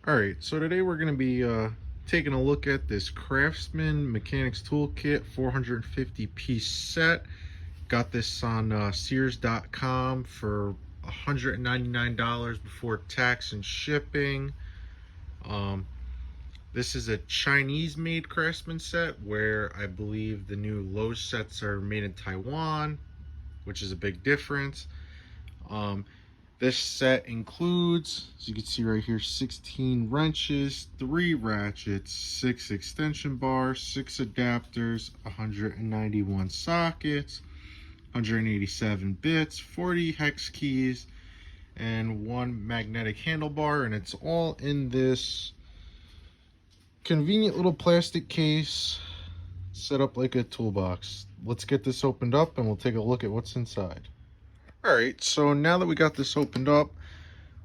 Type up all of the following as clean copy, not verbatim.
All right, so today we're going to be taking a look at this Craftsman Mechanics Toolkit 450 piece set. Got this on Sears.com for $199 before tax and shipping. Um, this is a Chinese made Craftsman set, where I believe the new Lowe's sets are made in Taiwan, which is a big difference. This set includes, as you can see right here, 16 wrenches, 3 ratchets, 6 extension bars, 6 adapters, 191 sockets, 187 bits, 40 hex keys, and 1 magnetic handlebar. And it's all in this convenient little plastic case set up like a toolbox. Let's get this opened up and we'll take a look at what's inside. Alright, so now that we got this opened up,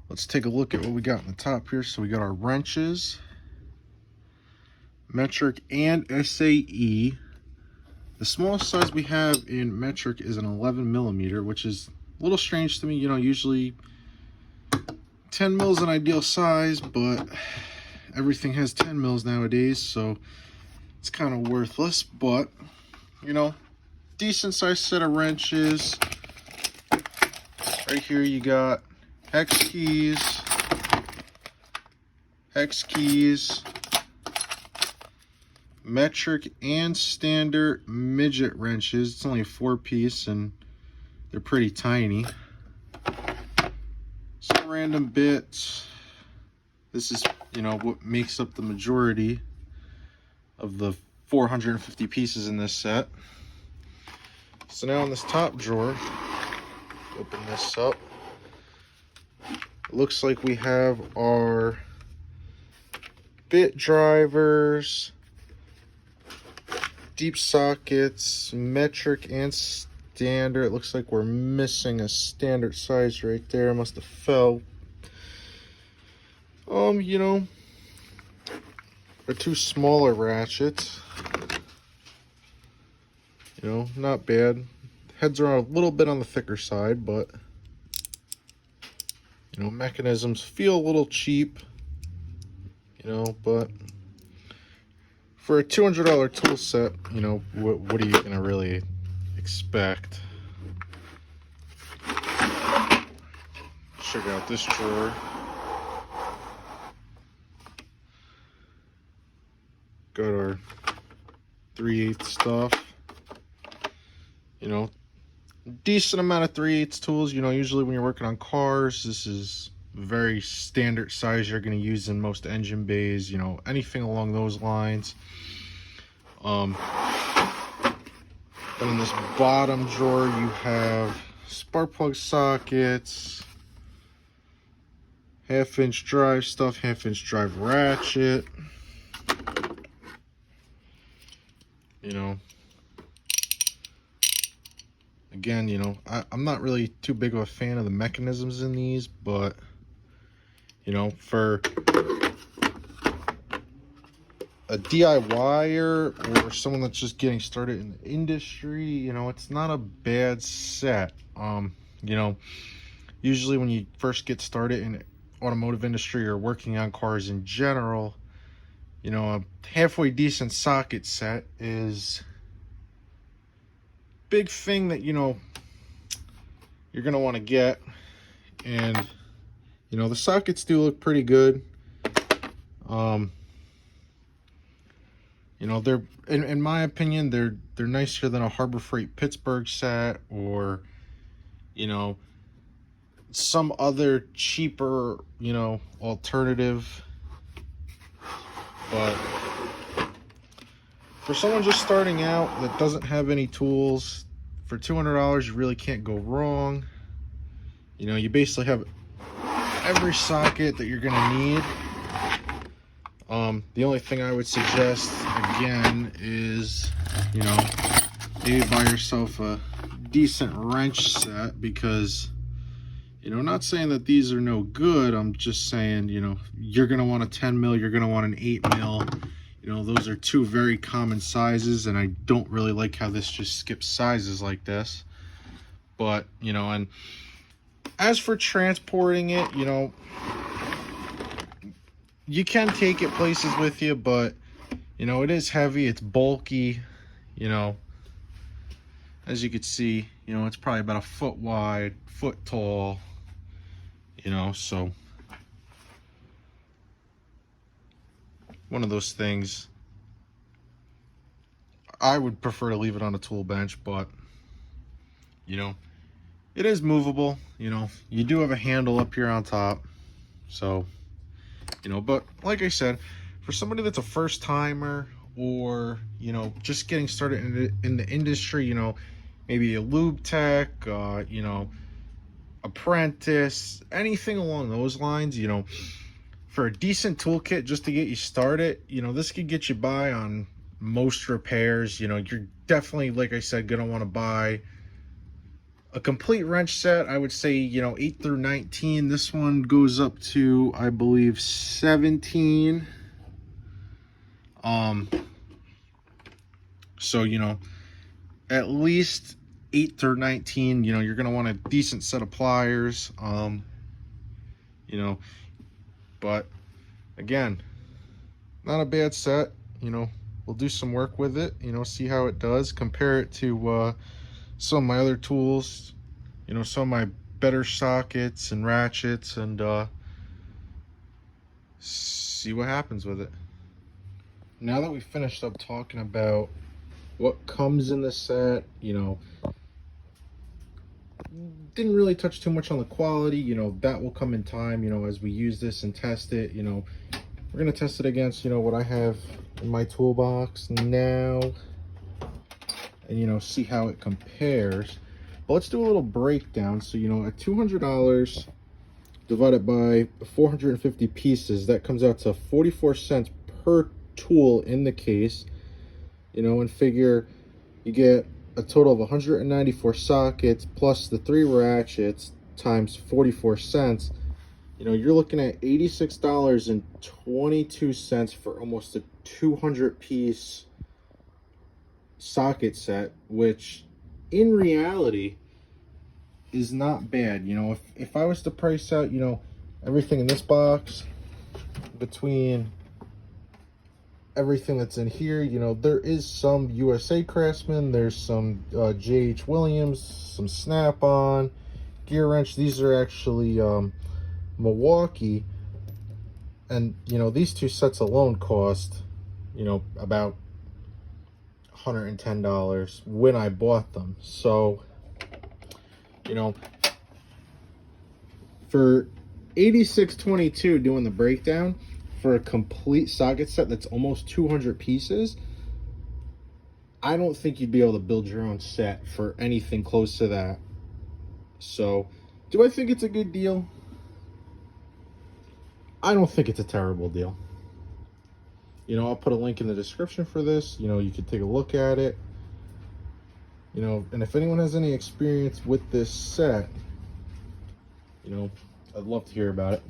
let's take a look at what we got in the top here. So we got our wrenches, metric and SAE. The smallest size we have in metric is an 11 millimeter, which is a little strange to me. You know, usually 10 mil is an ideal size, but everything has 10 mils nowadays, so it's kind of worthless. But, you know, decent sized set of wrenches. Right here you got hex keys, metric and standard midget wrenches. It's only a 4-piece and they're pretty tiny. Some random bits. This is, you know, what makes up the majority of the 450 pieces in this set. So now in this top drawer, open this up. It looks like we have our bit drivers, deep sockets, metric and standard. It looks like we're missing a standard size right there. Must have fell. You know, our 2 smaller ratchets. You know, not bad. Heads are a little bit on the thicker side, but you know, mechanisms feel a little cheap, you know, but for a $200 tool set, you know, what are you gonna really expect? Check out this drawer. Got our 3/8 stuff, you know, decent amount of 3/8 tools. You know, usually when you're working on cars, this is very standard size you're going to use in most engine bays, you know, anything along those lines. Then in this bottom drawer you have spark plug sockets, 1/2-inch drive stuff, 1/2-inch drive ratchet, you know. Again, you know, I'm not really too big of a fan of the mechanisms in these, but, you know, for a DIYer or someone that's just getting started in the industry, you know, it's not a bad set. You know, usually when you first get started in automotive industry or working on cars in general, you know, a halfway decent socket set is big thing that, you know, you're gonna want to get. And you know, the sockets do look pretty good. You know, they're in my opinion, they're nicer than a Harbor Freight Pittsburgh set, or, you know, some other cheaper, you know, alternative. But for someone just starting out that doesn't have any tools, for $200 you really can't go wrong. You know, you basically have every socket that you're gonna need. The only thing I would suggest again is, you know, maybe buy yourself a decent wrench set, because, you know, not saying that these are no good, I'm just saying, you know, you're gonna want a 10 mil, you're gonna want an 8 mil. You know, those are 2 very common sizes, and I don't really like how this just skips sizes like this. But, you know, and as for transporting it, you know, you can take it places with you, but you know, it is heavy, it's bulky, you know. As you can see, you know, it's probably about a foot wide, foot tall, you know, so one of those things. I would prefer to leave it on a tool bench, but you know, it is movable. You know, you do have a handle up here on top, so you know, but like I said, for somebody that's a first timer, or you know, just getting started in the industry, you know, maybe a lube tech, you know, apprentice, anything along those lines, you know, for a decent toolkit just to get you started, you know, this could get you by on most repairs. You know, you're definitely, like I said, gonna want to buy a complete wrench set. I would say, you know, 8 through 19. This one goes up to, I believe, 17. So, you know, at least 8 through 19, you know, you're gonna want a decent set of pliers. You know, but again, not a bad set. You know, we'll do some work with it, you know, see how it does, compare it to some of my other tools, you know, some of my better sockets and ratchets, and see what happens with it. Now that we finished up talking about what comes in the set, you know, didn't really touch too much on the quality. You know, that will come in time, you know, as we use this and test it. You know, we're gonna test it against, you know, what I have in my toolbox now, and you know, see how it compares. But let's do a little breakdown. So, you know, at $200 divided by 450 pieces, that comes out to 44 cents per tool in the case. You know, and figure you get a total of 194 sockets plus the 3 ratchets times 44 cents. You know, you're looking at $86.22 for almost a 200 piece socket set, which in reality is not bad. You know, if I was to price out, you know, everything in this box between everything that's in here, you know, there is some USA Craftsman, there's some J.H. Williams, some Snap-on, Gear Wrench. These are actually Milwaukee, and you know, these two sets alone cost, you know, about $110 when I bought them. So, you know, for $86.22 doing the breakdown for a complete socket set that's almost 200 pieces, I don't think you'd be able to build your own set for anything close to that. So, do I think it's a good deal? I don't think it's a terrible deal. You know, I'll put a link in the description for this. You know, you can take a look at it. You know, and if anyone has any experience with this set, you know, I'd love to hear about it.